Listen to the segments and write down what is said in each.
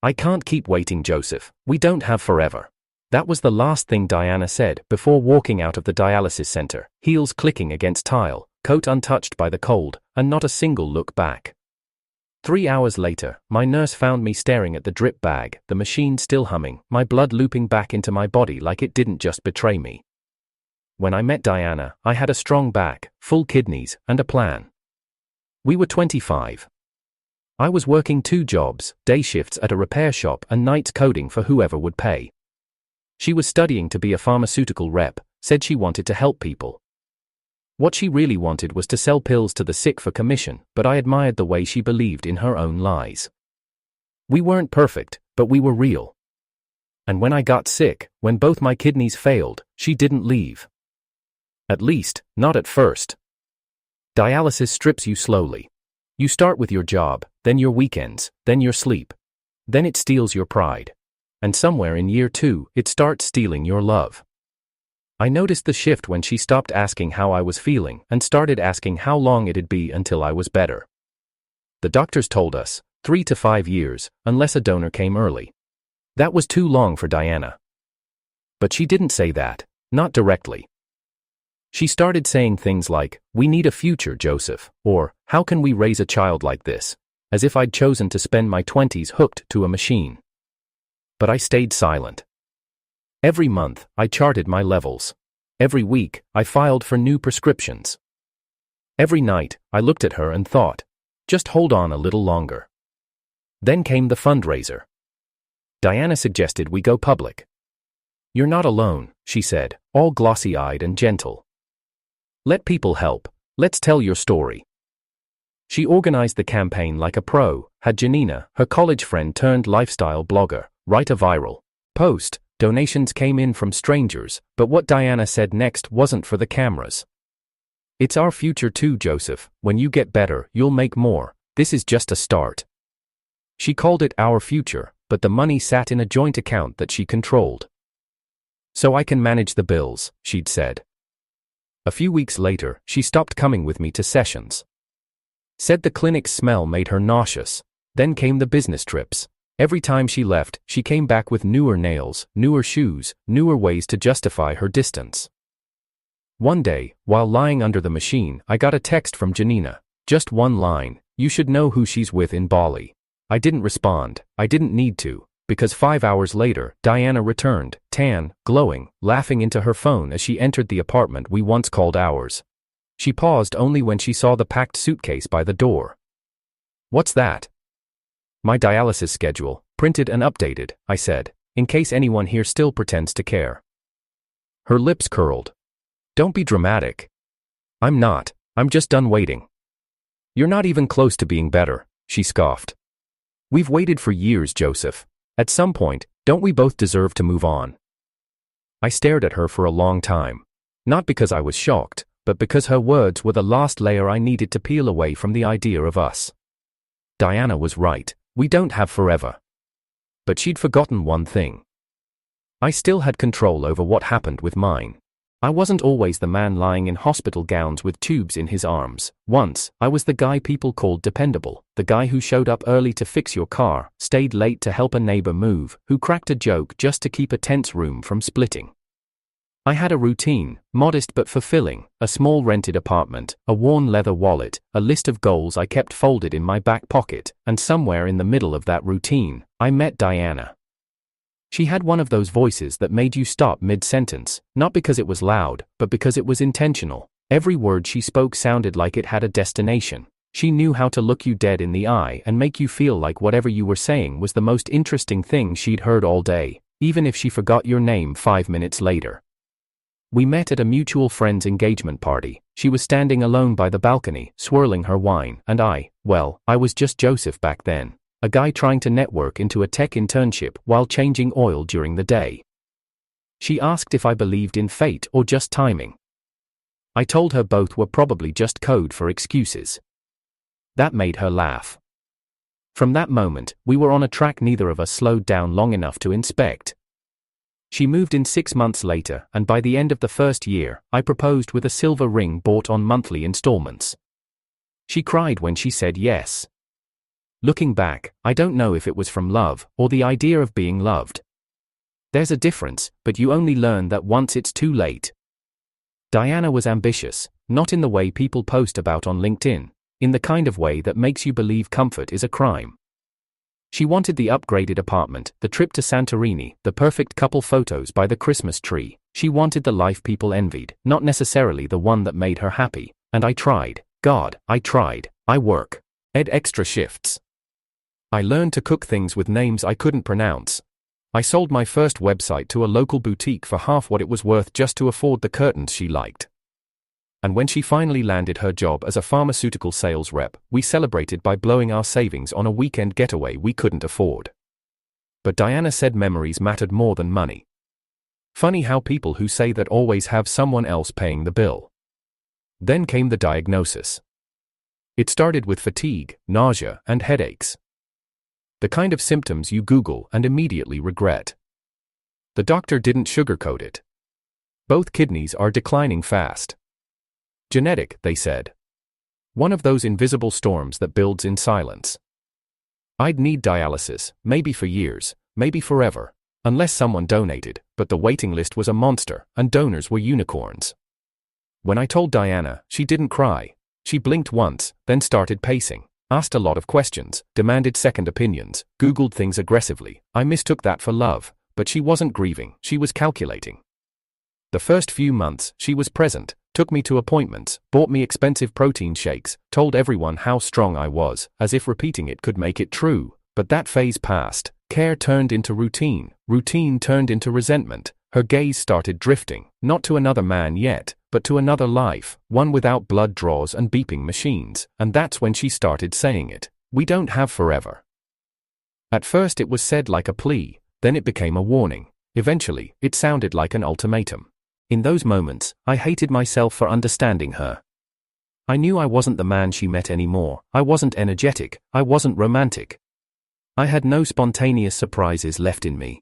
"I can't keep waiting, Joseph. We don't have forever." That was the last thing Diana said before walking out of the dialysis center, heels clicking against tile, coat untouched by the cold, and not a single look back. 3 hours later, my nurse found me staring at the drip bag, the machine still humming, my blood looping back into my body like it didn't just betray me. When I met Diana, I had a strong back, full kidneys, and a plan. We were 25. I was working 2 jobs, day shifts at a repair shop and nights coding for whoever would pay. She was studying to be a pharmaceutical rep, said she wanted to help people. What she really wanted was to sell pills to the sick for commission, but I admired the way she believed in her own lies. We weren't perfect, but we were real. And when I got sick, when both my kidneys failed, she didn't leave. At least, not at first. Dialysis strips you slowly. You start with your job, then your weekends, then your sleep. Then it steals your pride. And somewhere in year 2, it starts stealing your love. I noticed the shift when she stopped asking how I was feeling and started asking how long it'd be until I was better. The doctors told us, 3 to 5 years, unless a donor came early. That was too long for Diana. But she didn't say that, not directly. She started saying things like, "We need a future, Joseph," or, "How can we raise a child like this?" As if I'd chosen to spend my 20s hooked to a machine. But I stayed silent. Every month, I charted my levels. Every week, I filed for new prescriptions. Every night, I looked at her and thought, just hold on a little longer. Then came the fundraiser. Diana suggested we go public. "You're not alone," she said, all glossy-eyed and gentle. "Let people help. Let's tell your story." She organized the campaign like a pro, had Janina, her college friend turned lifestyle blogger, write a viral post. Donations came in from strangers, but what Diana said next wasn't for the cameras. "It's our future too, Joseph. When you get better, you'll make more. This is just a start." She called it our future, but the money sat in a joint account that she controlled. "So I can manage the bills," she'd said. A few weeks later, she stopped coming with me to sessions. Said the clinic's smell made her nauseous. Then came the business trips. Every time she left, she came back with newer nails, newer shoes, newer ways to justify her distance. One day, while lying under the machine, I got a text from Janina. Just one line, "You should know who she's with in Bali." I didn't respond. I didn't need to, because 5 hours later, Diana returned, tan, glowing, laughing into her phone as she entered the apartment we once called ours. She paused only when she saw the packed suitcase by the door. "What's that?" "My dialysis schedule, printed and updated," I said, in case anyone here still pretends to care. Her lips curled. "Don't be dramatic." "I'm not. I'm just done waiting." "You're not even close to being better," she scoffed. "We've waited for years, Joseph. At some point, don't we both deserve to move on?" I stared at her for a long time. Not because I was shocked, but because her words were the last layer I needed to peel away from the idea of us. Diana was right. We don't have forever. But she'd forgotten one thing. I still had control over what happened with mine. I wasn't always the man lying in hospital gowns with tubes in his arms. Once, I was the guy people called dependable, the guy who showed up early to fix your car, stayed late to help a neighbor move, who cracked a joke just to keep a tense room from splitting. I had a routine, modest but fulfilling, a small rented apartment, a worn leather wallet, a list of goals I kept folded in my back pocket, and somewhere in the middle of that routine, I met Diana. She had one of those voices that made you stop mid-sentence, not because it was loud, but because it was intentional. Every word she spoke sounded like it had a destination. She knew how to look you dead in the eye and make you feel like whatever you were saying was the most interesting thing she'd heard all day, even if she forgot your name 5 minutes later. We met at a mutual friend's engagement party. She was standing alone by the balcony, swirling her wine, and I was just Joseph back then, a guy trying to network into a tech internship while changing oil during the day. She asked if I believed in fate or just timing. I told her both were probably just code for excuses. That made her laugh. From that moment, we were on a track neither of us slowed down long enough to inspect. She moved in 6 months later, and by the end of the first year, I proposed with a silver ring bought on monthly installments. She cried when she said yes. Looking back, I don't know if it was from love, or the idea of being loved. There's a difference, but you only learn that once it's too late. Diana was ambitious, not in the way people post about on LinkedIn, in the kind of way that makes you believe comfort is a crime. She wanted the upgraded apartment, the trip to Santorini, the perfect couple photos by the Christmas tree. She wanted the life people envied, not necessarily the one that made her happy. And I tried. God, I tried. I worked extra shifts. I learned to cook things with names I couldn't pronounce. I sold my first website to a local boutique for half what it was worth just to afford the curtains she liked. And when she finally landed her job as a pharmaceutical sales rep, we celebrated by blowing our savings on a weekend getaway we couldn't afford. But Diana said memories mattered more than money. Funny how people who say that always have someone else paying the bill. Then came the diagnosis. It started with fatigue, nausea, and headaches. The kind of symptoms you Google and immediately regret. The doctor didn't sugarcoat it. Both kidneys are declining fast. Genetic, they said. One of those invisible storms that builds in silence. I'd need dialysis, maybe for years, maybe forever, unless someone donated, but the waiting list was a monster, and donors were unicorns. When I told Diana, she didn't cry. She blinked once, then started pacing, asked a lot of questions, demanded second opinions, Googled things aggressively. I mistook that for love, but she wasn't grieving, she was calculating. The first few months, she was present, took me to appointments, bought me expensive protein shakes, told everyone how strong I was, as if repeating it could make it true. But that phase passed. Care turned into routine, routine turned into resentment. Her gaze started drifting, not to another man yet, but to another life, one without blood draws and beeping machines, and that's when she started saying it. We don't have forever. At first it was said like a plea, then it became a warning. Eventually, it sounded like an ultimatum. In those moments, I hated myself for understanding her. I knew I wasn't the man she met anymore. I wasn't energetic, I wasn't romantic. I had no spontaneous surprises left in me.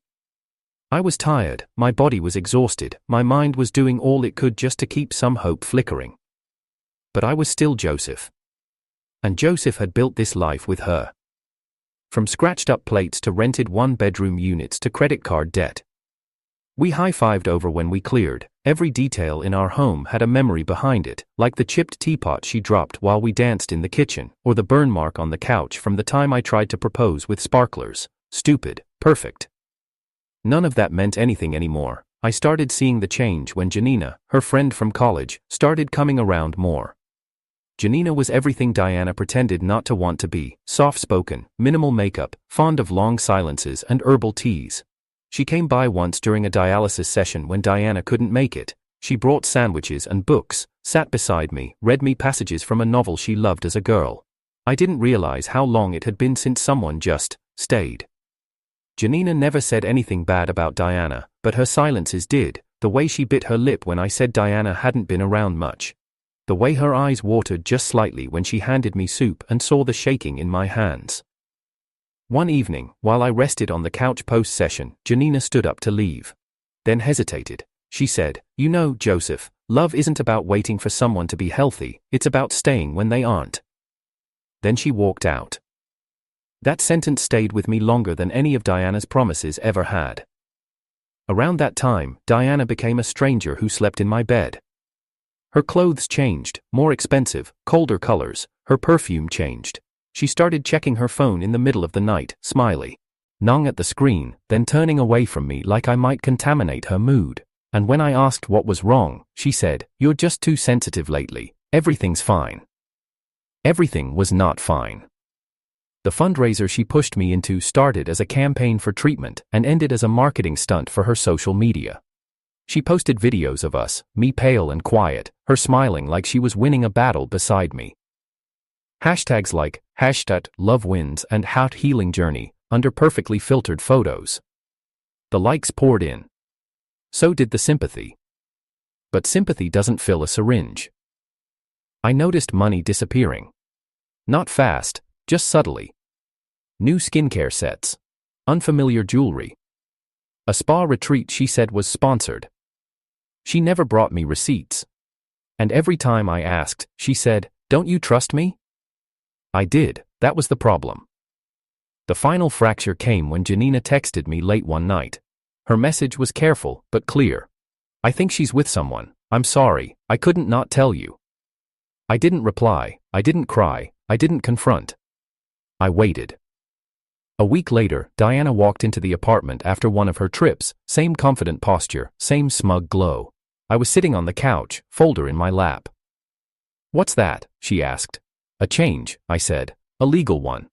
I was tired, my body was exhausted, my mind was doing all it could just to keep some hope flickering. But I was still Joseph. And Joseph had built this life with her. From scratched-up plates to rented one-bedroom units to credit card debt. We high-fived over when we cleared. Every detail in our home had a memory behind it, like the chipped teapot she dropped while we danced in the kitchen, or the burn mark on the couch from the time I tried to propose with sparklers. Stupid, perfect. None of that meant anything anymore. I started seeing the change when Janina, her friend from college, started coming around more. Janina was everything Diana pretended not to want to be, soft-spoken, minimal makeup, fond of long silences and herbal teas. She came by once during a dialysis session when Diana couldn't make it. She brought sandwiches and books, sat beside me, read me passages from a novel she loved as a girl. I didn't realize how long it had been since someone just stayed. Janina never said anything bad about Diana, but her silences did, the way she bit her lip when I said Diana hadn't been around much. The way her eyes watered just slightly when she handed me soup and saw the shaking in my hands. One evening, while I rested on the couch post-session, Janina stood up to leave. Then hesitated. She said, "You know, Joseph, love isn't about waiting for someone to be healthy, it's about staying when they aren't." Then she walked out. That sentence stayed with me longer than any of Diana's promises ever had. Around that time, Diana became a stranger who slept in my bed. Her clothes changed, more expensive, colder colors, her perfume changed. She started checking her phone in the middle of the night, smiley, gnawing at the screen, then turning away from me like I might contaminate her mood. And when I asked what was wrong, she said, "You're just too sensitive lately, everything's fine." Everything was not fine. The fundraiser she pushed me into started as a campaign for treatment and ended as a marketing stunt for her social media. She posted videos of us, me pale and quiet, her smiling like she was winning a battle beside me. Hashtags like #LoveWins and #HealingJourney under perfectly filtered photos. The likes poured in. So did the sympathy. But sympathy doesn't fill a syringe. I noticed money disappearing. Not fast, just subtly. New skincare sets. Unfamiliar jewelry. A spa retreat she said was sponsored. She never brought me receipts. And every time I asked, she said, "Don't you trust me?" I did, that was the problem. The final fracture came when Janina texted me late one night. Her message was careful, but clear. "I think she's with someone. I'm sorry, I couldn't not tell you." I didn't reply, I didn't cry, I didn't confront. I waited. A week later, Diana walked into the apartment after one of her trips, same confident posture, same smug glow. I was sitting on the couch, folder in my lap. "What's that?" she asked. "A change," I said. "A legal one."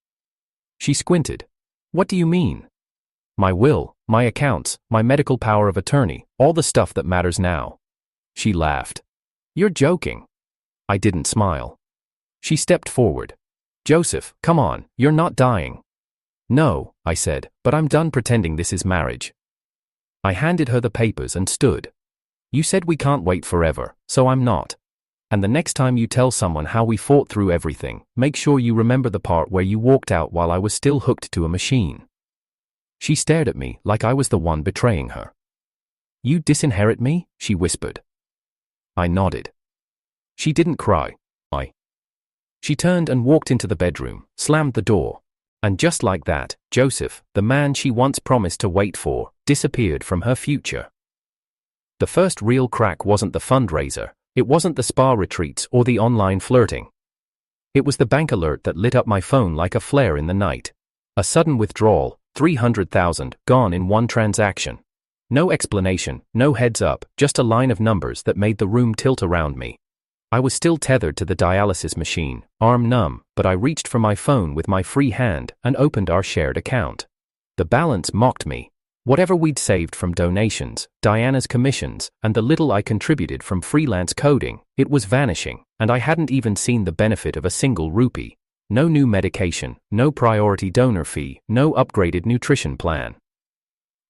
She squinted. "What do you mean?" "My will, my accounts, my medical power of attorney, all the stuff that matters now." She laughed. "You're joking." I didn't smile. She stepped forward. "Joseph, come on, you're not dying." "No," I said, "but I'm done pretending this is marriage." I handed her the papers and stood. "You said we can't wait forever, so I'm not. And the next time you tell someone how we fought through everything, make sure you remember the part where you walked out while I was still hooked to a machine." She stared at me like I was the one betraying her. "You disinherit me?" she whispered. I nodded. She didn't cry. She turned and walked into the bedroom, slammed the door. And just like that, Joseph, the man she once promised to wait for, disappeared from her future. The first real crack wasn't the fundraiser, it wasn't the spa retreats or the online flirting. It was the bank alert that lit up my phone like a flare in the night. A sudden withdrawal, 300,000, gone in one transaction. No explanation, no heads up, just a line of numbers that made the room tilt around me. I was still tethered to the dialysis machine, arm numb, but I reached for my phone with my free hand and opened our shared account. The balance mocked me. Whatever we'd saved from donations, Diana's commissions, and the little I contributed from freelance coding, it was vanishing, and I hadn't even seen the benefit of a single rupee. No new medication, no priority donor fee, no upgraded nutrition plan.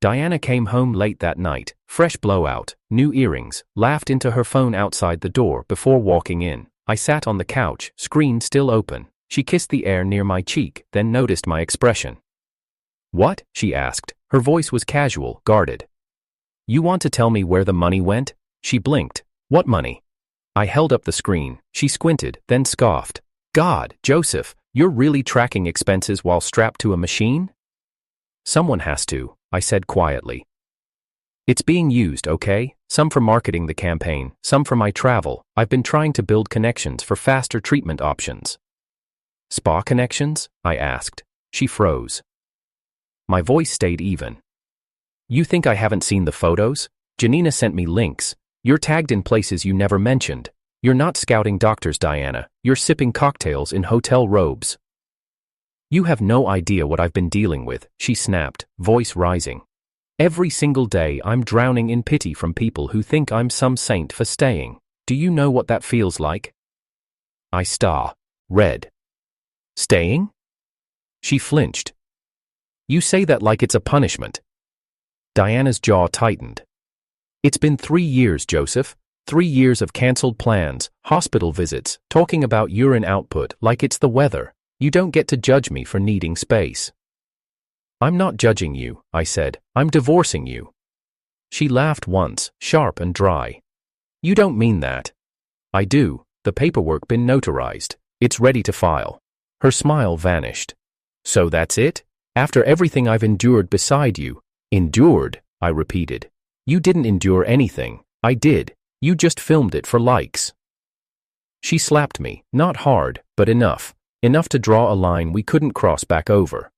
Diana came home late that night, fresh blowout, new earrings, laughed into her phone outside the door before walking in. I sat on the couch, screen still open. She kissed the air near my cheek, then noticed my expression. "What?" she asked. Her voice was casual, guarded. "You want to tell me where the money went?" She blinked. "What money?" I held up the screen. She squinted, then scoffed. "God, Joseph, you're really tracking expenses while strapped to a machine?" "Someone has to," I said quietly. "It's being used, okay? Some for marketing the campaign, some for my travel. I've been trying to build connections for faster treatment options." "Spa connections?" I asked. She froze. My voice stayed even. "You think I haven't seen the photos? Janina sent me links. You're tagged in places you never mentioned. You're not scouting doctors, Diana. You're sipping cocktails in hotel robes." "You have no idea what I've been dealing with," she snapped, voice rising. "Every single day I'm drowning in pity from people who think I'm some saint for staying. Do you know what that feels like?" I read. "Staying?" She flinched. "You say that like it's a punishment." Diana's jaw tightened. "It's been 3 years, Joseph. 3 years of cancelled plans, hospital visits, talking about urine output like it's the weather. You don't get to judge me for needing space." "I'm not judging you," I said. "I'm divorcing you." She laughed once, sharp and dry. "You don't mean that." "I do. The paperwork been notarized. It's ready to file." Her smile vanished. "So that's it? After everything I've endured beside you?" "Endured," I repeated. "You didn't endure anything. I did. You just filmed it for likes." She slapped me, not hard, but enough. Enough to draw a line we couldn't cross back over.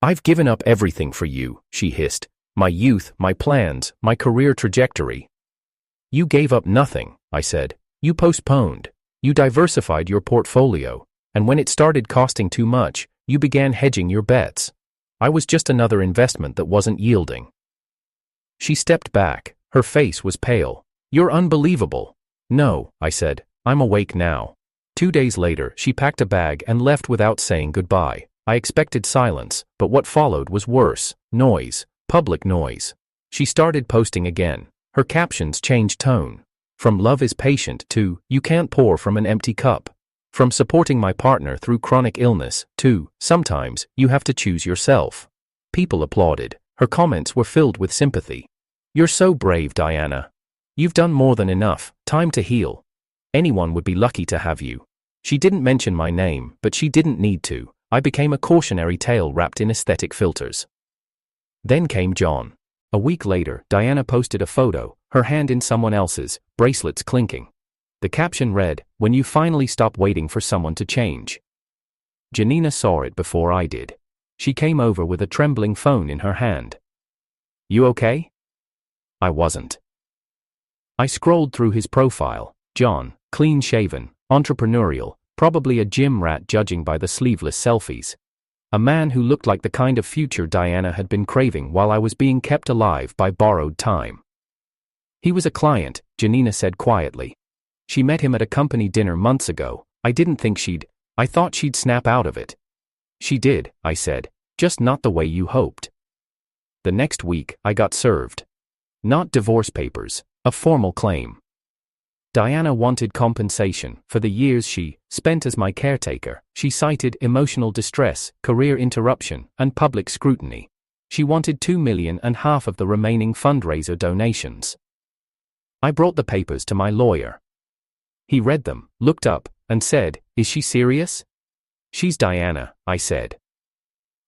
"I've given up everything for you," she hissed. "My youth, my plans, my career trajectory." "You gave up nothing," I said. "You postponed. You diversified your portfolio. And when it started costing too much, you began hedging your bets. I was just another investment that wasn't yielding." She stepped back. Her face was pale. "You're unbelievable." "No," I said. "I'm awake now." 2 days later, she packed a bag and left without saying goodbye. I expected silence, but what followed was worse. Noise. Public noise. She started posting again. Her captions changed tone. From "love is patient" to "you can't pour from an empty cup." From "supporting my partner through chronic illness" to "sometimes you have to choose yourself." People applauded. Her comments were filled with sympathy. "You're so brave, Diana. You've done more than enough. Time to heal. Anyone would be lucky to have you." She didn't mention my name, but she didn't need to. I became a cautionary tale wrapped in aesthetic filters. Then came John. A week later, Diana posted a photo, her hand in someone else's, bracelets clinking. The caption read, "When you finally stop waiting for someone to change." Janina saw it before I did. She came over with a trembling phone in her hand. "You okay?" I wasn't. I scrolled through his profile. John, clean-shaven, entrepreneurial, probably a gym rat judging by the sleeveless selfies. A man who looked like the kind of future Diana had been craving while I was being kept alive by borrowed time. He was a client, Janina said quietly. She met him at a company dinner months ago. I thought she'd snap out of it. She did, I said, just not the way you hoped. The next week, I got served. Not divorce papers, a formal claim. Diana wanted compensation for the years she spent as my caretaker. She cited emotional distress, career interruption, and public scrutiny. She wanted $2.5 million of the remaining fundraiser donations. I brought the papers to my lawyer. He read them, looked up, and said, "Is she serious?" "She's Diana," I said.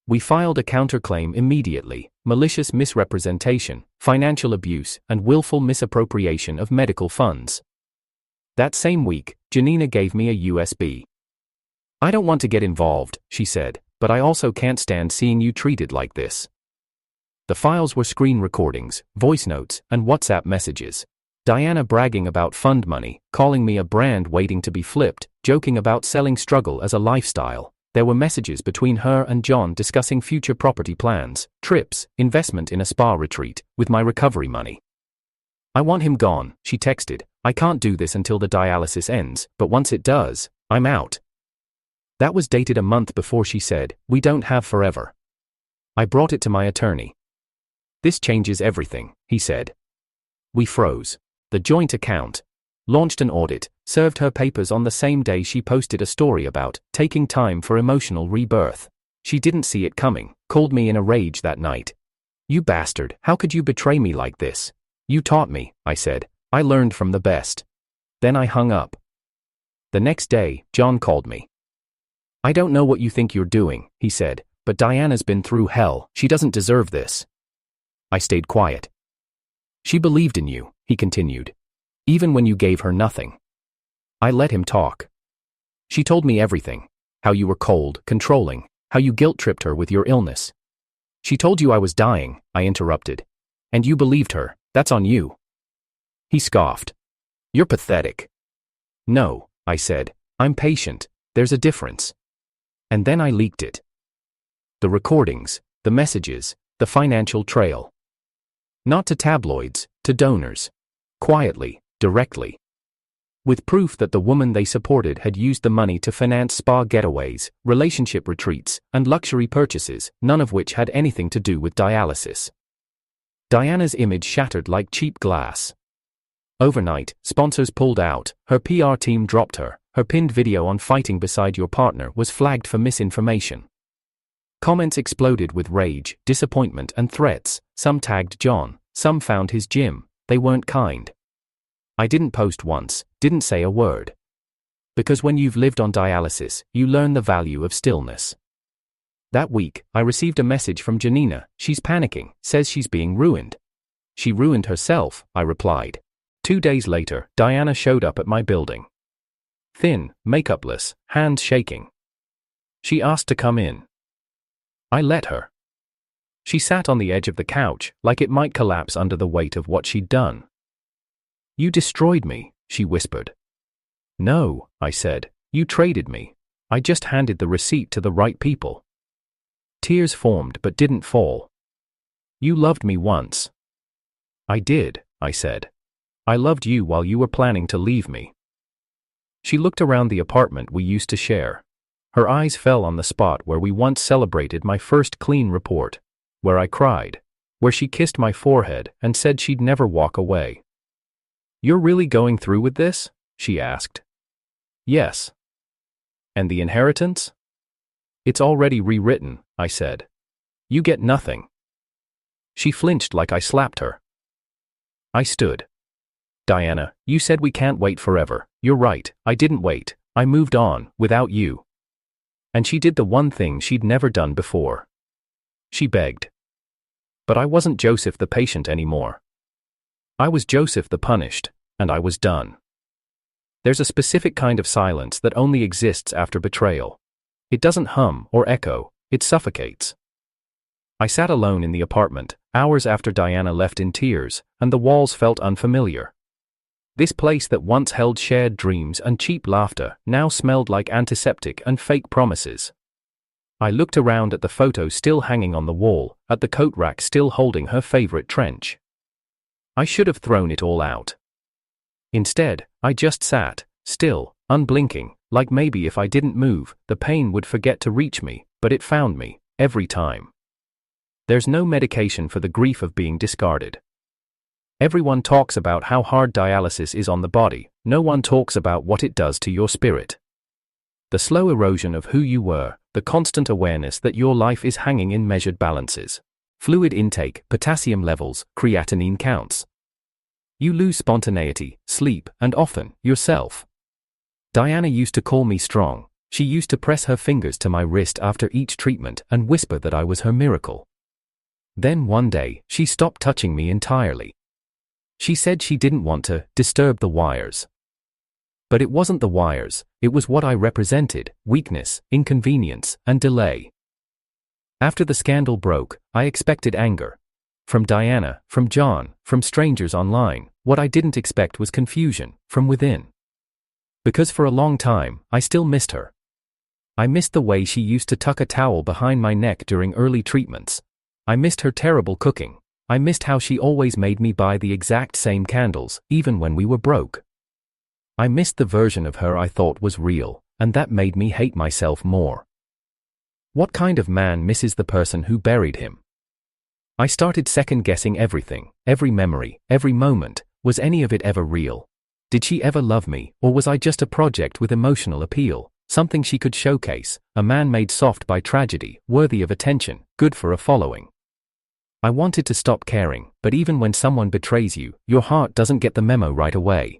We filed a counterclaim immediately: malicious misrepresentation, financial abuse, and willful misappropriation of medical funds. That same week, Janina gave me a USB. "I don't want to get involved," she said, "but I also can't stand seeing you treated like this." The files were screen recordings, voice notes, and WhatsApp messages. Diana bragging about fund money, calling me a brand waiting to be flipped, joking about selling struggle as a lifestyle. There were messages between her and John discussing future property plans, trips, investment in a spa retreat, with my recovery money. "I want him gone," she texted. "I can't do this until the dialysis ends, but once it does, I'm out." That was dated a month before she said, "We don't have forever." I brought it to my attorney. "This changes everything," he said. We froze the joint account, launched an audit, served her papers on the same day she posted a story about taking time for emotional rebirth. She didn't see it coming, called me in a rage that night. "You bastard, how could you betray me like this?" "You taught me," I said. "I learned from the best." Then I hung up. The next day, John called me. "I don't know what you think you're doing," he said, "but Diana's been through hell. She doesn't deserve this." I stayed quiet. "She believed in you," he continued, "even when you gave her nothing." I let him talk. "She told me everything. How you were cold, controlling, how you guilt-tripped her with your illness." "She told you I was dying," I interrupted. "And you believed her. That's on you." He scoffed. "You're pathetic." "No," I said, "I'm patient. There's a difference." And then I leaked it. The recordings, the messages, the financial trail. Not to tabloids, to donors. Quietly, directly. With proof that the woman they supported had used the money to finance spa getaways, relationship retreats, and luxury purchases, none of which had anything to do with dialysis. Diana's image shattered like cheap glass. Overnight, sponsors pulled out, her PR team dropped her pinned video on fighting beside your partner was flagged for misinformation. Comments exploded with rage, disappointment, and threats. Some tagged John, some found his gym. They weren't kind. I didn't post once, didn't say a word. Because when you've lived on dialysis, you learn the value of stillness. That week, I received a message from Janina. "She's panicking, says she's being ruined." "She ruined herself," I replied. 2 days later, Diana showed up at my building. Thin, makeupless, hands shaking. She asked to come in. I let her. She sat on the edge of the couch, like it might collapse under the weight of what she'd done. "You destroyed me," she whispered. "No," I said, "you traded me. I just handed the receipt to the right people." Tears formed but didn't fall. "You loved me once." "I did," I said. "I loved you while you were planning to leave me." She looked around the apartment we used to share. Her eyes fell on the spot where we once celebrated my first clean report, where I cried, where she kissed my forehead and said she'd never walk away. "You're really going through with this?" she asked. "Yes." "And the inheritance?" "It's already rewritten," I said. "You get nothing." She flinched like I slapped her. I stood. "Diana, you said we can't wait forever. You're right, I didn't wait. I moved on, without you." And she did the one thing she'd never done before. She begged. But I wasn't Joseph the patient anymore. I was Joseph the punished, and I was done. There's a specific kind of silence that only exists after betrayal. It doesn't hum or echo, it suffocates. I sat alone in the apartment, hours after Diana left in tears, and the walls felt unfamiliar. This place that once held shared dreams and cheap laughter now smelled like antiseptic and fake promises. I looked around at the photos still hanging on the wall, at the coat rack still holding her favorite trench. I should have thrown it all out. Instead, I just sat, still, unblinking, like maybe if I didn't move, the pain would forget to reach me, but it found me, every time. There's no medication for the grief of being discarded. Everyone talks about how hard dialysis is on the body, no one talks about what it does to your spirit. The slow erosion of who you were, the constant awareness that your life is hanging in measured balances. Fluid intake, potassium levels, creatinine counts. You lose spontaneity, sleep, and often, yourself. Diana used to call me strong. She used to press her fingers to my wrist after each treatment and whisper that I was her miracle. Then one day, she stopped touching me entirely. She said she didn't want to disturb the wires. But it wasn't the wires, it was what I represented: weakness, inconvenience, and delay. After the scandal broke, I expected anger. From Diana, from John, from strangers online. What I didn't expect was confusion, from within. Because for a long time, I still missed her. I missed the way she used to tuck a towel behind my neck during early treatments. I missed her terrible cooking. I missed how she always made me buy the exact same candles, even when we were broke. I missed the version of her I thought was real, and that made me hate myself more. What kind of man misses the person who buried him? I started second-guessing everything, every memory, every moment. Was any of it ever real? Did she ever love me, or was I just a project with emotional appeal, something she could showcase, a man made soft by tragedy, worthy of attention, good for a following? I wanted to stop caring, but even when someone betrays you, your heart doesn't get the memo right away.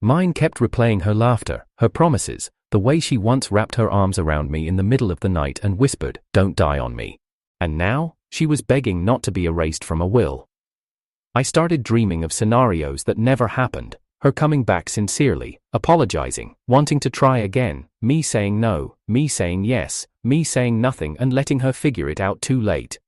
Mine kept replaying her laughter, her promises, the way she once wrapped her arms around me in the middle of the night and whispered, "Don't die on me." And now, she was begging not to be erased from a will. I started dreaming of scenarios that never happened, her coming back sincerely, apologizing, wanting to try again, me saying no, me saying yes, me saying nothing and letting her figure it out too late.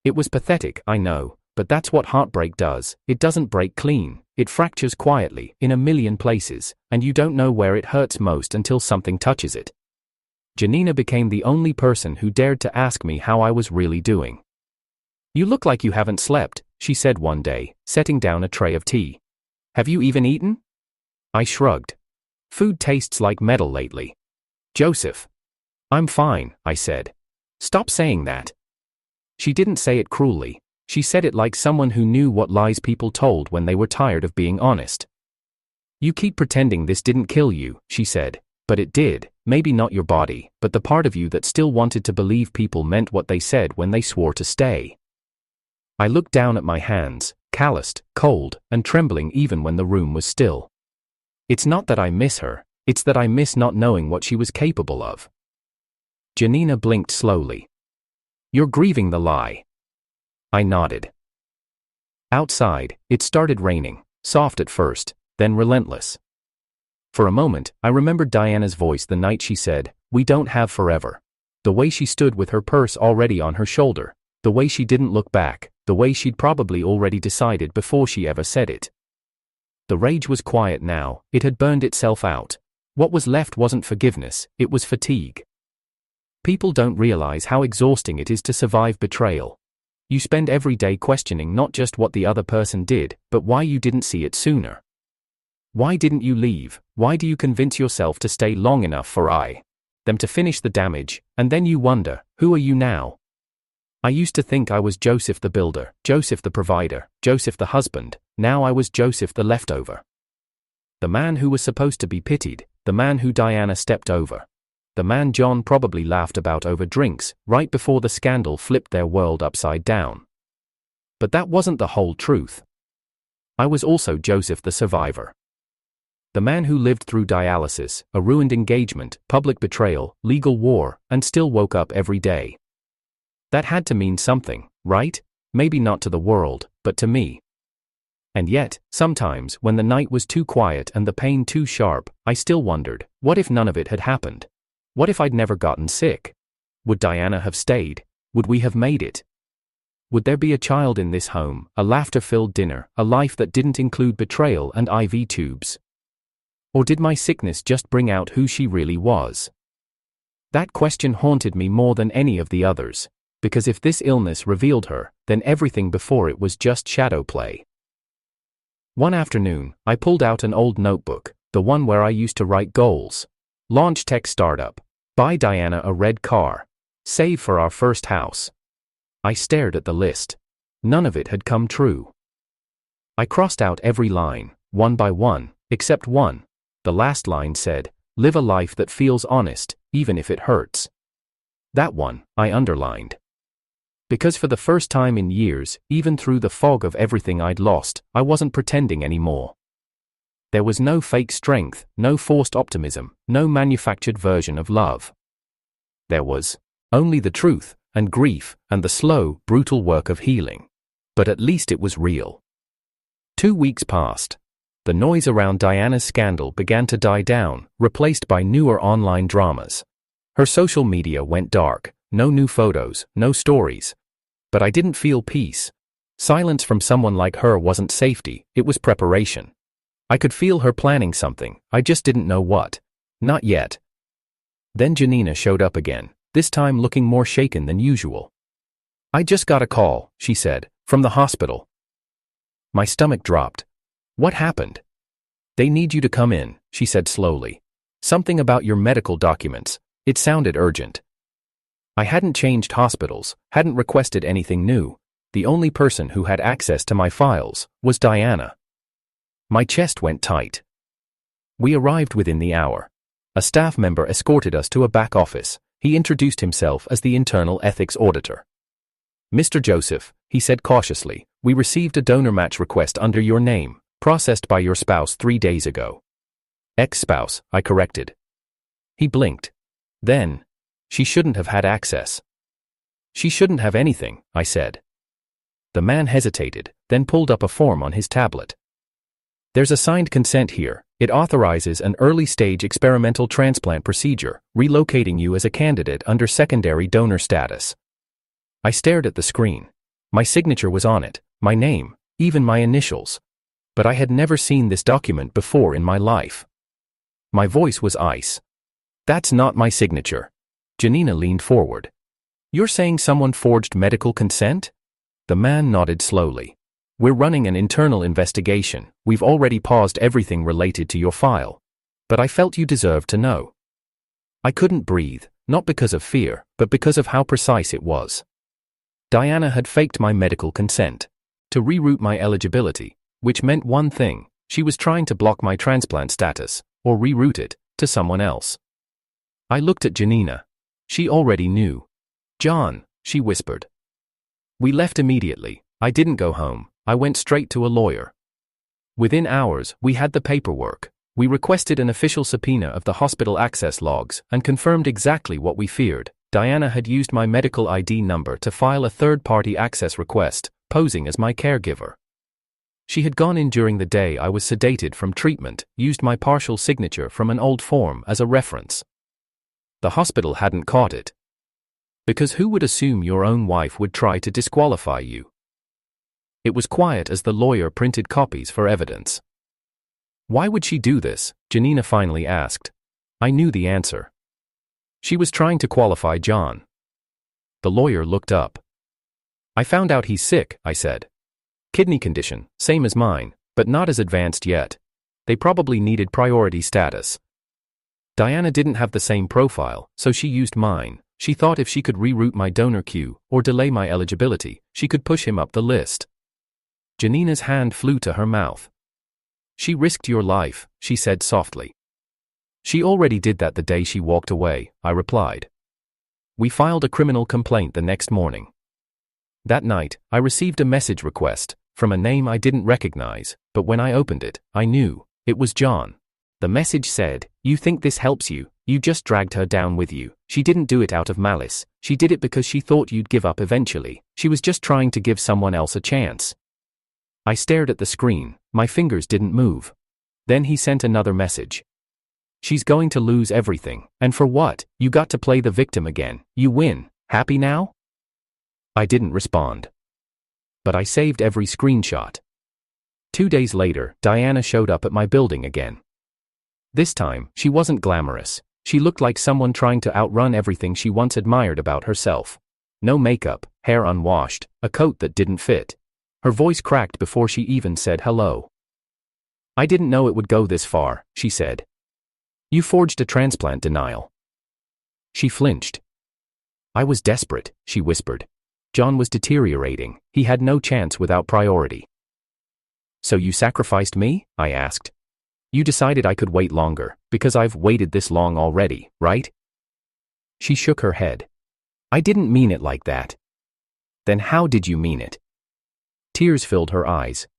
It was pathetic, I know, but that's what heartbreak does. It doesn't break clean, it fractures quietly, in a million places, and you don't know where it hurts most until something touches it. Janina became the only person who dared to ask me how I was really doing. "You look like you haven't slept," she said one day, setting down a tray of tea. "Have you even eaten?" I shrugged. "Food tastes like metal lately." "Joseph." "I'm fine," I said. "Stop saying that." She didn't say it cruelly. She said it like someone who knew what lies people told when they were tired of being honest. "You keep pretending this didn't kill you," she said. "But it did, maybe not your body, but the part of you that still wanted to believe people meant what they said when they swore to stay." I looked down at my hands, calloused, cold, and trembling even when the room was still. It's not that I miss her, it's that I miss not knowing what she was capable of. Janina blinked slowly. "You're grieving the lie." I nodded. Outside, it started raining, soft at first, then relentless. For a moment, I remembered Diana's voice the night she said, "We don't have forever." The way she stood with her purse already on her shoulder, the way she didn't look back, the way she'd probably already decided before she ever said it. The rage was quiet now, it had burned itself out. What was left wasn't forgiveness, it was fatigue. People don't realize how exhausting it is to survive betrayal. You spend every day questioning not just what the other person did, but why you didn't see it sooner. Why didn't you leave? Why do you convince yourself to stay long enough for them to finish the damage, and then you wonder, who are you now? I used to think I was Joseph the builder, Joseph the provider, Joseph the husband. Now I was Joseph the leftover. The man who was supposed to be pitied, the man who Diana stepped over. The man John probably laughed about over drinks, right before the scandal flipped their world upside down. But that wasn't the whole truth. I was also Joseph the survivor. The man who lived through dialysis, a ruined engagement, public betrayal, legal war, and still woke up every day. That had to mean something, right? Maybe not to the world, but to me. And yet, sometimes, when the night was too quiet and the pain too sharp, I still wondered, what if none of it had happened? What if I'd never gotten sick? Would Diana have stayed? Would we have made it? Would there be a child in this home, a laughter-filled dinner, a life that didn't include betrayal and IV tubes? Or did my sickness just bring out who she really was? That question haunted me more than any of the others, because if this illness revealed her, then everything before it was just shadow play. One afternoon, I pulled out an old notebook, the one where I used to write goals. Launch tech startup. Buy Diana a red car. Save for our first house. I stared at the list. None of it had come true. I crossed out every line, one by one, except one. The last line said, live a life that feels honest, even if it hurts. That one, I underlined. Because for the first time in years, even through the fog of everything I'd lost, I wasn't pretending anymore. There was no fake strength, no forced optimism, no manufactured version of love. There was only the truth, and grief, and the slow, brutal work of healing. But at least it was real. 2 weeks passed. The noise around Diana's scandal began to die down, replaced by newer online dramas. Her social media went dark, no new photos, no stories. But I didn't feel peace. Silence from someone like her wasn't safety, it was preparation. I could feel her planning something, I just didn't know what. Not yet. Then Janina showed up again, this time looking more shaken than usual. I just got a call, she said, from the hospital. My stomach dropped. What happened? They need you to come in, she said slowly. Something about your medical documents. It sounded urgent. I hadn't changed hospitals, hadn't requested anything new. The only person who had access to my files was Diana. My chest went tight. We arrived within the hour. A staff member escorted us to a back office. He introduced himself as the internal ethics auditor. Mr. Joseph, he said cautiously, we received a donor match request under your name, processed by your spouse 3 days ago. Ex-spouse, I corrected. He blinked. Then, she shouldn't have had access. She shouldn't have anything, I said. The man hesitated, then pulled up a form on his tablet. There's a signed consent here. It authorizes an early-stage experimental transplant procedure, relocating you as a candidate under secondary donor status. I stared at the screen. My signature was on it, my name, even my initials. But I had never seen this document before in my life. My voice was ice. That's not my signature. Janina leaned forward. You're saying someone forged medical consent? The man nodded slowly. We're running an internal investigation. We've already paused everything related to your file. But I felt you deserved to know. I couldn't breathe, not because of fear, but because of how precise it was. Diana had faked my medical consent to reroute my eligibility, which meant one thing: she was trying to block my transplant status, or reroute it, to someone else. I looked at Janina. She already knew. John, she whispered. We left immediately. I didn't go home. I went straight to a lawyer. Within hours, we had the paperwork. We requested an official subpoena of the hospital access logs and confirmed exactly what we feared. Diana had used my medical ID number to file a third-party access request, posing as my caregiver. She had gone in during the day I was sedated from treatment, used my partial signature from an old form as a reference. The hospital hadn't caught it. Because who would assume your own wife would try to disqualify you? It was quiet as the lawyer printed copies for evidence. Why would she do this? Janina finally asked. I knew the answer. She was trying to qualify John. The lawyer looked up. I found out he's sick, I said. Kidney condition, same as mine, but not as advanced yet. They probably needed priority status. Diana didn't have the same profile, so she used mine. She thought if she could reroute my donor queue, or delay my eligibility, she could push him up the list. Janina's hand flew to her mouth. She risked your life, she said softly. She already did that the day she walked away, I replied. We filed a criminal complaint the next morning. That night, I received a message request, from a name I didn't recognize, but when I opened it, I knew, it was John. The message said, "You think this helps you, you just dragged her down with you. She didn't do it out of malice, she did it because she thought you'd give up eventually. She was just trying to give someone else a chance." I stared at the screen, my fingers didn't move. Then he sent another message. "She's going to lose everything, and for what? You got to play the victim again. You win. Happy now?" I didn't respond. But I saved every screenshot. 2 days later, Diana showed up at my building again. This time, she wasn't glamorous. She looked like someone trying to outrun everything she once admired about herself. No makeup, hair unwashed, a coat that didn't fit. Her voice cracked before she even said hello. "I didn't know it would go this far," she said. "You forged a transplant denial." She flinched. "I was desperate," she whispered. "John was deteriorating, he had no chance without priority." "So you sacrificed me?" I asked. "You decided I could wait longer, because I've waited this long already, right?" She shook her head. "I didn't mean it like that." "Then how did you mean it?" Tears filled her eyes.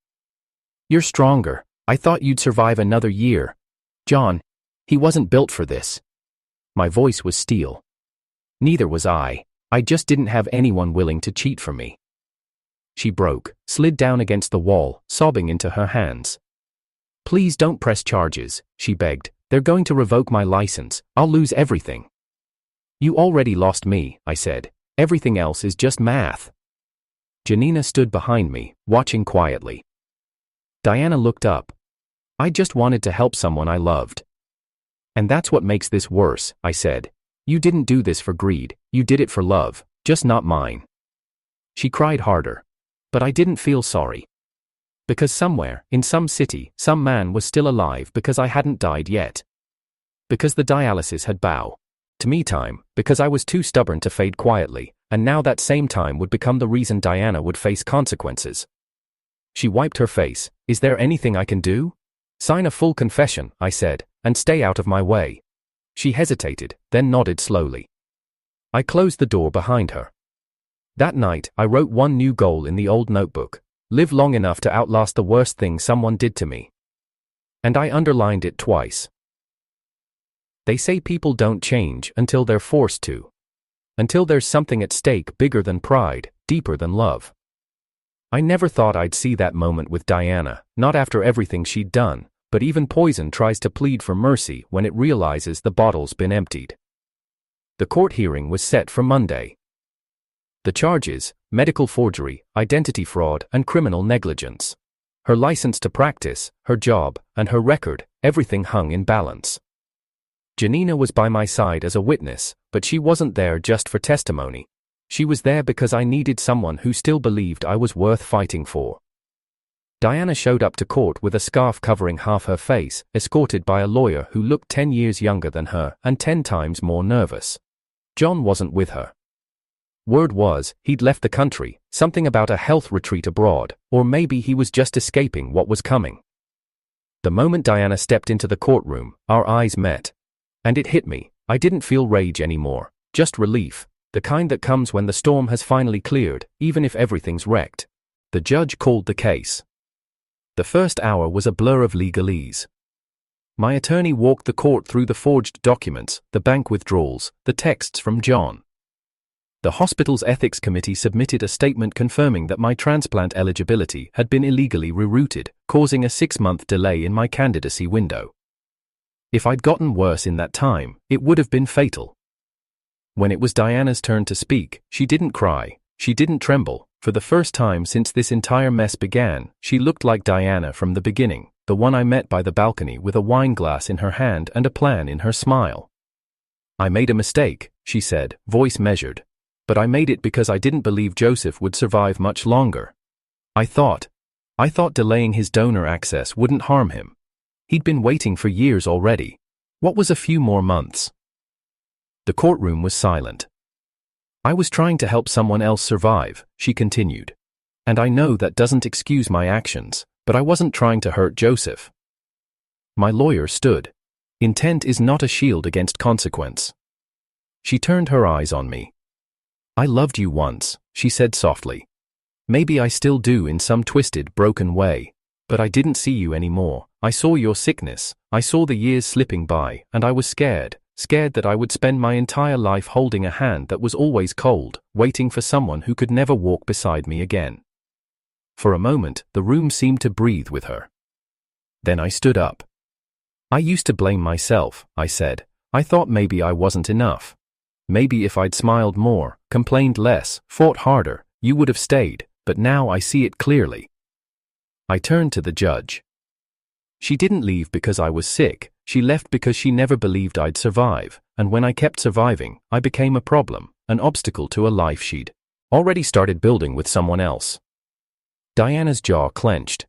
"You're stronger. I thought you'd survive another year. John, he wasn't built for this." My voice was steel. "Neither was I just didn't have anyone willing to cheat for me." She broke, slid down against the wall, sobbing into her hands. "Please don't press charges," she begged. "They're going to revoke my license. I'll lose everything." "You already lost me," I said. "Everything else is just math." Janina stood behind me, watching quietly. Diana looked up. "I just wanted to help someone I loved." "And that's what makes this worse," I said. "You didn't do this for greed, you did it for love, just not mine." She cried harder. But I didn't feel sorry. Because somewhere, in some city, some man was still alive because I hadn't died yet. Because the dialysis had bowed to me time, because I was too stubborn to fade quietly, and now that same time would become the reason Diana would face consequences. She wiped her face. "Is there anything I can do?" "Sign a full confession," I said, "and stay out of my way." She hesitated, then nodded slowly. I closed the door behind her. That night, I wrote one new goal in the old notebook: live long enough to outlast the worst thing someone did to me. And I underlined it twice. They say people don't change until they're forced to. Until there's something at stake bigger than pride, deeper than love. I never thought I'd see that moment with Diana, not after everything she'd done, but even poison tries to plead for mercy when it realizes the bottle's been emptied. The court hearing was set for Monday. The charges: medical forgery, identity fraud, and criminal negligence. Her license to practice, her job, and her record, everything hung in balance. Janina was by my side as a witness, but she wasn't there just for testimony. She was there because I needed someone who still believed I was worth fighting for. Diana showed up to court with a scarf covering half her face, escorted by a lawyer who looked 10 years younger than her and 10 times more nervous. John wasn't with her. Word was, he'd left the country, something about a health retreat abroad, or maybe he was just escaping what was coming. The moment Diana stepped into the courtroom, our eyes met. And it hit me. I didn't feel rage anymore, just relief, the kind that comes when the storm has finally cleared, even if everything's wrecked. The judge called the case. The first hour was a blur of legalese. My attorney walked the court through the forged documents, the bank withdrawals, the texts from John. The hospital's ethics committee submitted a statement confirming that my transplant eligibility had been illegally rerouted, causing a 6-month delay in my candidacy window. If I'd gotten worse in that time, it would have been fatal. When it was Diana's turn to speak, she didn't cry, she didn't tremble. For the first time since this entire mess began, she looked like Diana from the beginning, the one I met by the balcony with a wine glass in her hand and a plan in her smile. "I made a mistake," she said, voice measured. "But I made it because I didn't believe Joseph would survive much longer. I thought delaying his donor access wouldn't harm him. He'd been waiting for years already. What was a few more months?" The courtroom was silent. "I was trying to help someone else survive," she continued. "And I know that doesn't excuse my actions, but I wasn't trying to hurt Joseph." My lawyer stood. Intent is not a shield against consequence. She turned her eyes on me. "I loved you once," she said softly. "Maybe I still do in some twisted, broken way. But I didn't see you anymore. I saw your sickness. I saw the years slipping by, and I was scared that I would spend my entire life holding a hand that was always cold, waiting for someone who could never walk beside me again. For a moment, the room seemed to breathe with her. Then I stood up. I used to blame myself, I said. I thought maybe I wasn't enough. Maybe if I'd smiled more, complained less, fought harder, you would have stayed, but now I see it clearly. I turned to the judge. She didn't leave because I was sick, she left because she never believed I'd survive, and when I kept surviving, I became a problem, an obstacle to a life she'd already started building with someone else. Diana's jaw clenched.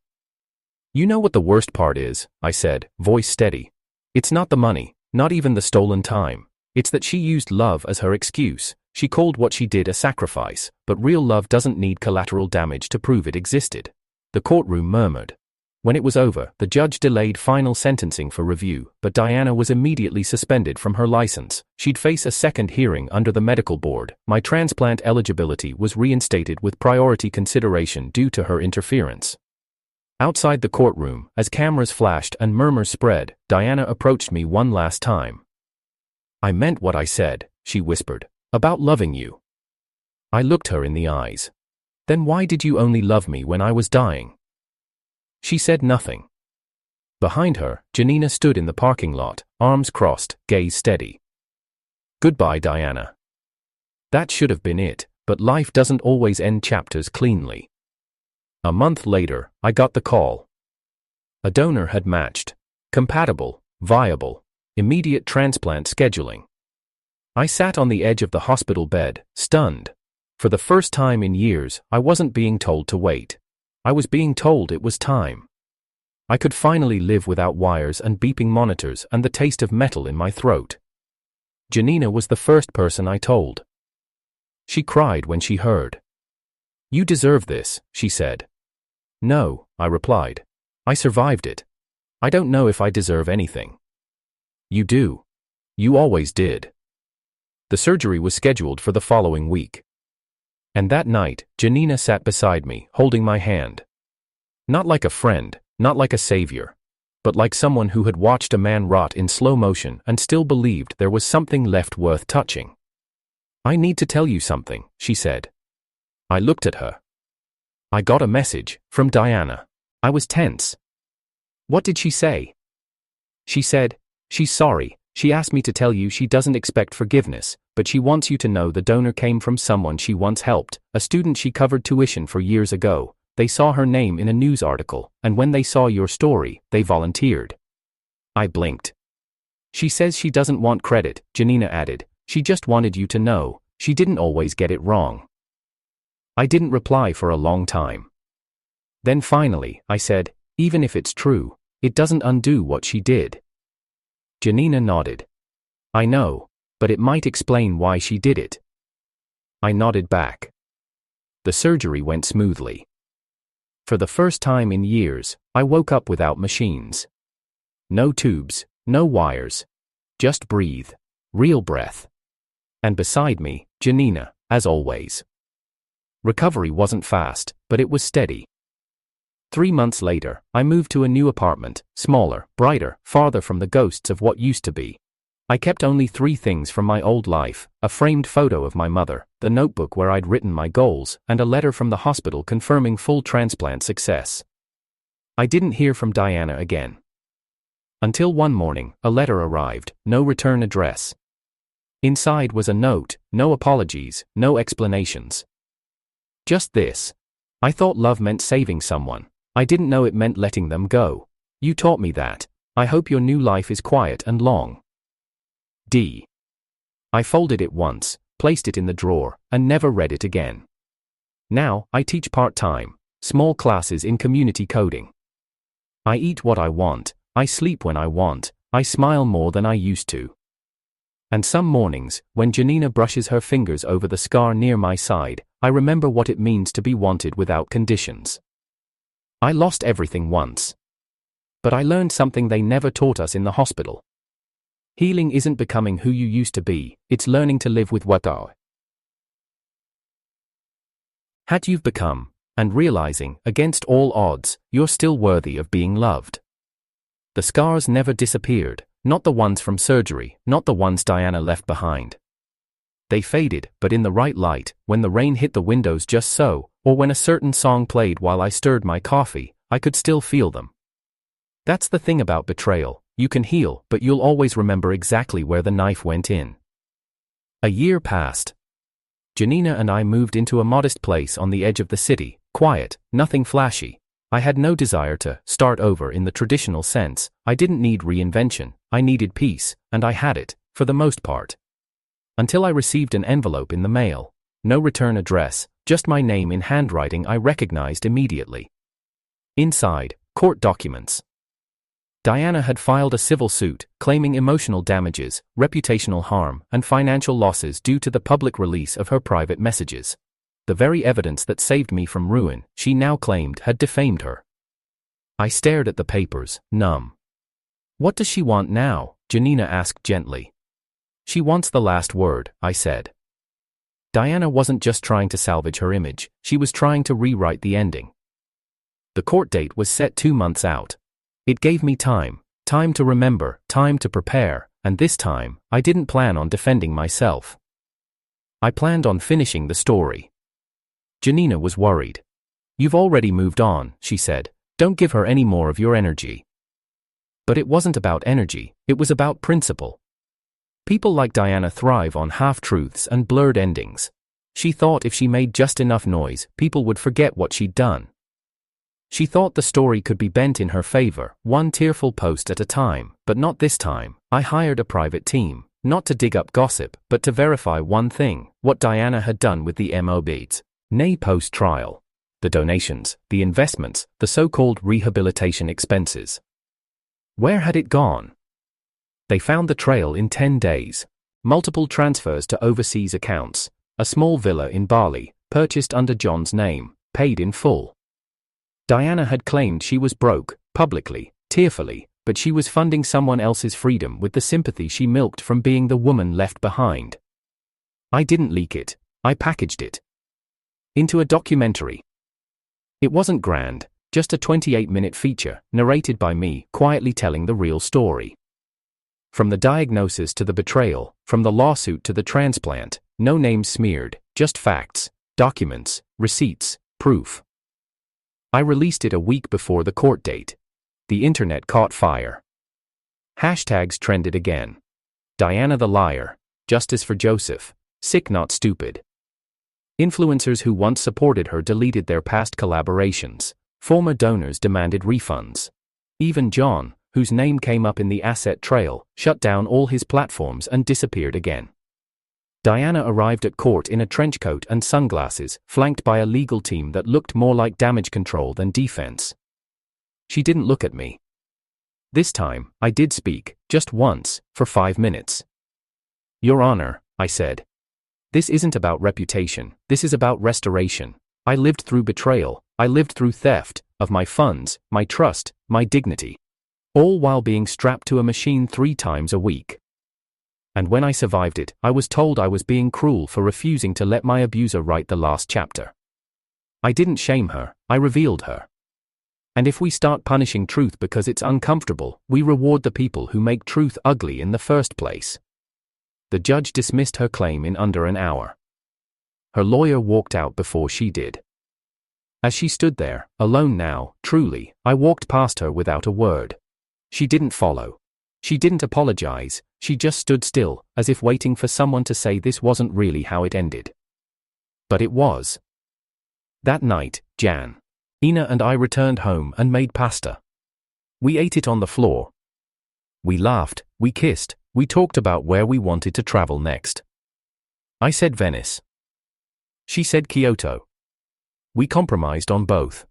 You know what the worst part is, I said, voice steady. It's not the money, not even the stolen time. It's that she used love as her excuse. She called what she did a sacrifice, but real love doesn't need collateral damage to prove it existed. The courtroom murmured. When it was over, the judge delayed final sentencing for review, but Diana was immediately suspended from her license. She'd face a second hearing under the medical board. My transplant eligibility was reinstated with priority consideration due to her interference. Outside the courtroom, as cameras flashed and murmurs spread, Diana approached me one last time. I meant what I said, she whispered, about loving you. I looked her in the eyes. Then why did you only love me when I was dying? She said nothing. Behind her, Janina stood in the parking lot, arms crossed, gaze steady. Goodbye, Diana. That should have been it, but life doesn't always end chapters cleanly. A month later, I got the call. A donor had matched. Compatible, viable, immediate transplant scheduling. I sat on the edge of the hospital bed, stunned. For the first time in years, I wasn't being told to wait. I was being told it was time. I could finally live without wires and beeping monitors and the taste of metal in my throat. Janina was the first person I told. She cried when she heard. You deserve this, she said. No, I replied. I survived it. I don't know if I deserve anything. You do. You always did. The surgery was scheduled for the following week. And that night, Janina sat beside me, holding my hand. Not like a friend, not like a savior, but like someone who had watched a man rot in slow motion and still believed there was something left worth touching. I need to tell you something, she said. I looked at her. I got a message from Diana. I was tense. What did she say? She said, she's sorry. She asked me to tell you she doesn't expect forgiveness, but she wants you to know the donor came from someone she once helped, a student she covered tuition for years ago. They saw her name in a news article, and when they saw your story, they volunteered. I blinked. She says she doesn't want credit, Janina added. She just wanted you to know, she didn't always get it wrong. I didn't reply for a long time. Then finally, I said, even if it's true, it doesn't undo what she did. Janina nodded. I know, but it might explain why she did it. I nodded back. The surgery went smoothly. For the first time in years, I woke up without machines. No tubes, no wires. Just breathe. Real breath. And beside me, Janina, as always. Recovery wasn't fast, but it was steady. 3 months later, I moved to a new apartment, smaller, brighter, farther from the ghosts of what used to be. I kept only 3 things from my old life: a framed photo of my mother, the notebook where I'd written my goals, and a letter from the hospital confirming full transplant success. I didn't hear from Diana again. Until one morning, a letter arrived, no return address. Inside was a note, no apologies, no explanations. Just this. I thought love meant saving someone. I didn't know it meant letting them go. You taught me that. I hope your new life is quiet and long. D. I folded it once, placed it in the drawer, and never read it again. Now, I teach part-time, small classes in community coding. I eat what I want, I sleep when I want, I smile more than I used to. And some mornings, when Janina brushes her fingers over the scar near my side, I remember what it means to be wanted without conditions. I lost everything once. But I learned something they never taught us in the hospital. Healing isn't becoming who you used to be, it's learning to live with what you had you've become. and realizing, against all odds, you're still worthy of being loved. The scars never disappeared, not the ones from surgery, not the ones Diana left behind. They faded, but in the right light, when the rain hit the windows just so, or when a certain song played while I stirred my coffee, I could still feel them. That's the thing about betrayal, you can heal, but you'll always remember exactly where the knife went in. A year passed. Janina and I moved into a modest place on the edge of the city, quiet, nothing flashy. I had no desire to start over in the traditional sense. I didn't need reinvention, I needed peace, and I had it, for the most part. Until I received an envelope in the mail. No return address, just my name in handwriting I recognized immediately. Inside, court documents. Diana had filed a civil suit, claiming emotional damages, reputational harm, and financial losses due to the public release of her private messages. The very evidence that saved me from ruin, she now claimed had defamed her. I stared at the papers, numb. What does she want now? Janina asked gently. She wants the last word, I said. Diana wasn't just trying to salvage her image, she was trying to rewrite the ending. The court date was set 2 months out. It gave me time to remember, time to prepare, and this time, I didn't plan on defending myself. I planned on finishing the story. Janina was worried. You've already moved on, she said. Don't give her any more of your energy. But it wasn't about energy, it was about principle. People like Diana thrive on half-truths and blurred endings. She thought if she made just enough noise, people would forget what she'd done. She thought the story could be bent in her favor, one tearful post at a time, but not this time. I hired a private team, not to dig up gossip, but to verify one thing, what Diana had done with the MOBs. Nay, post-trial. The donations, the investments, the so-called rehabilitation expenses. Where had it gone? They found the trail in 10 days. Multiple transfers to overseas accounts. A small villa in Bali, purchased under John's name, paid in full. Diana had claimed she was broke, publicly, tearfully, but she was funding someone else's freedom with the sympathy she milked from being the woman left behind. I didn't leak it, I packaged it into a documentary. It wasn't grand, just a 28-minute feature, narrated by me, quietly telling the real story. From the diagnosis to the betrayal, from the lawsuit to the transplant, no names smeared, just facts, documents, receipts, proof. I released it a week before the court date. The internet caught fire. Hashtags trended again. Diana the liar, justice for Joseph, sick not stupid. Influencers who once supported her deleted their past collaborations. Former donors demanded refunds. Even John, whose name came up in the asset trail, shut down all his platforms and disappeared again. Diana arrived at court in a trench coat and sunglasses, flanked by a legal team that looked more like damage control than defense. She didn't look at me. This time, I did speak, just once, for 5 minutes. Your Honor, I said. This isn't about reputation, this is about restoration. I lived through betrayal, I lived through theft, of my funds, my trust, my dignity. All while being strapped to a machine 3 times a week. And when I survived it, I was told I was being cruel for refusing to let my abuser write the last chapter. I didn't shame her, I revealed her. And if we start punishing truth because it's uncomfortable, we reward the people who make truth ugly in the first place. The judge dismissed her claim in under an hour. Her lawyer walked out before she did. As she stood there, alone now, truly, I walked past her without a word. She didn't follow. She didn't apologize, she just stood still, as if waiting for someone to say this wasn't really how it ended. But it was. That night, Ina and I returned home and made pasta. We ate it on the floor. We laughed, we kissed, we talked about where we wanted to travel next. I said Venice. She said Kyoto. We compromised on both.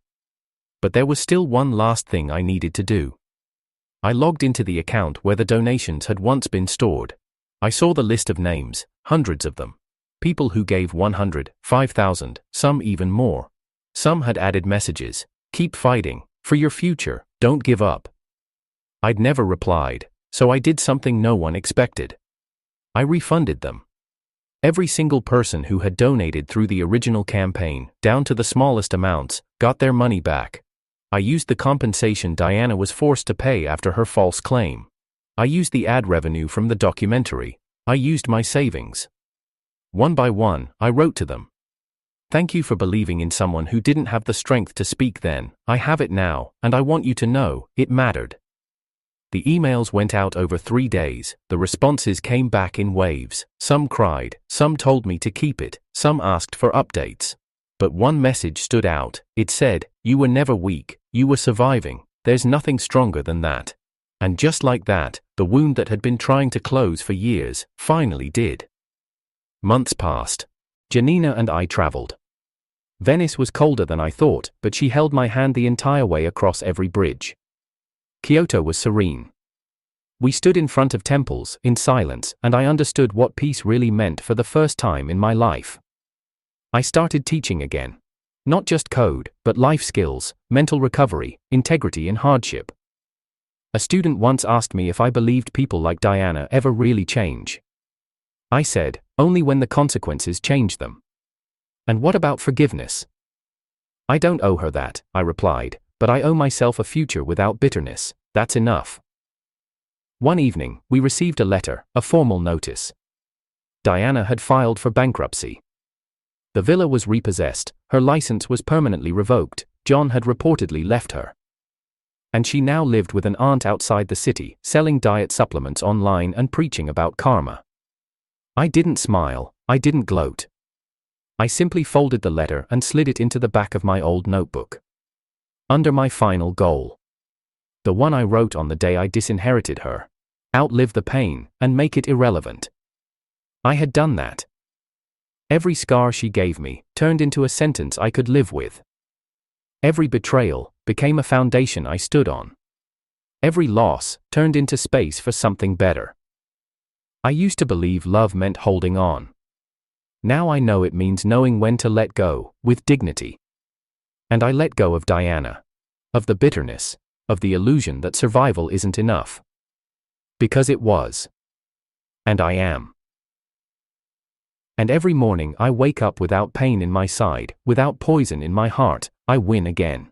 But there was still one last thing I needed to do. I logged into the account where the donations had once been stored. I saw the list of names, hundreds of them. People who gave 100, 5,000, some even more. Some had added messages, keep fighting, for your future, don't give up. I'd never replied, so I did something no one expected. I refunded them. Every single person who had donated through the original campaign, down to the smallest amounts, got their money back. I used the compensation Diana was forced to pay after her false claim. I used the ad revenue from the documentary. I used my savings. One by one, I wrote to them. Thank you for believing in someone who didn't have the strength to speak then. I have it now, and I want you to know, it mattered. The emails went out over 3 days. The responses came back in waves. Some cried, some told me to keep it, some asked for updates. But one message stood out. It said, "You were never weak, you were surviving. There's nothing stronger than that." And just like that, the wound that had been trying to close for years, finally did. Months passed. Janina and I traveled. Venice was colder than I thought, but she held my hand the entire way across every bridge. Kyoto was serene. We stood in front of temples, in silence, and I understood what peace really meant for the first time in my life. I started teaching again. Not just code, but life skills, mental recovery, integrity in hardship. A student once asked me if I believed people like Diana ever really change. I said, only when the consequences change them. And what about forgiveness? I don't owe her that, I replied, but I owe myself a future without bitterness. That's enough. One evening, we received a letter, a formal notice. Diana had filed for bankruptcy. The villa was repossessed, her license was permanently revoked, John had reportedly left her. And she now lived with an aunt outside the city, selling diet supplements online and preaching about karma. I didn't smile, I didn't gloat. I simply folded the letter and slid it into the back of my old notebook. Under my final goal. The one I wrote on the day I disinherited her. Outlive the pain, and make it irrelevant. I had done that. Every scar she gave me turned into a sentence I could live with. Every betrayal became a foundation I stood on. Every loss turned into space for something better. I used to believe love meant holding on. Now I know it means knowing when to let go, with dignity. And I let go of Diana. Of the bitterness. Of the illusion that survival isn't enough. Because it was. And I am. And every morning I wake up without pain in my side, without poison in my heart, I win again.